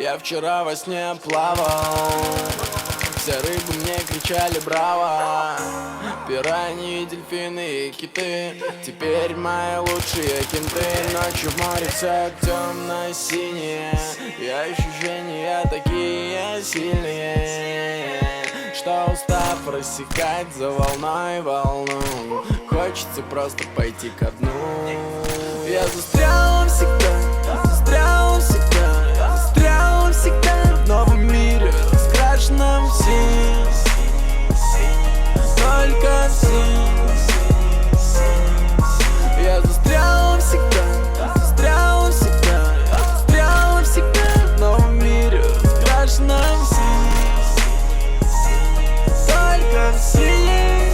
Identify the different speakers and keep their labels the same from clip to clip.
Speaker 1: Я вчера во сне плавал, все рыбы мне кричали браво. Пираньи, дельфины и киты теперь мои лучшие кенты. Ночью в море все темно-синее, и ощущения такие сильные, что устав рассекать за волной волну, хочется просто пойти ко дну. Я застрял всегда, застрял всегда, застрял всегда в новом мире, раскрашенном в синий, только в синий. Я застрял всегда, застрял всегда, застрял всегда в новом мире, раскрашенном в синий, только в синий.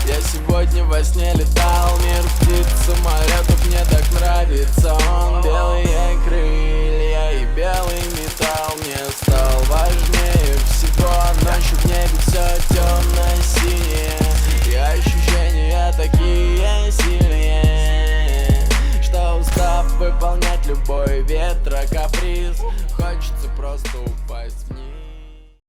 Speaker 1: Я сегодня во сне летал, мир птиц, самолетов, мне так нравится он. Белые крылья и белый металл мне стал важнее всего. Ночью в небе все темно-синее, и ощущения такие сильные, что устав выполнять любой ветра каприз, хочется просто упасть.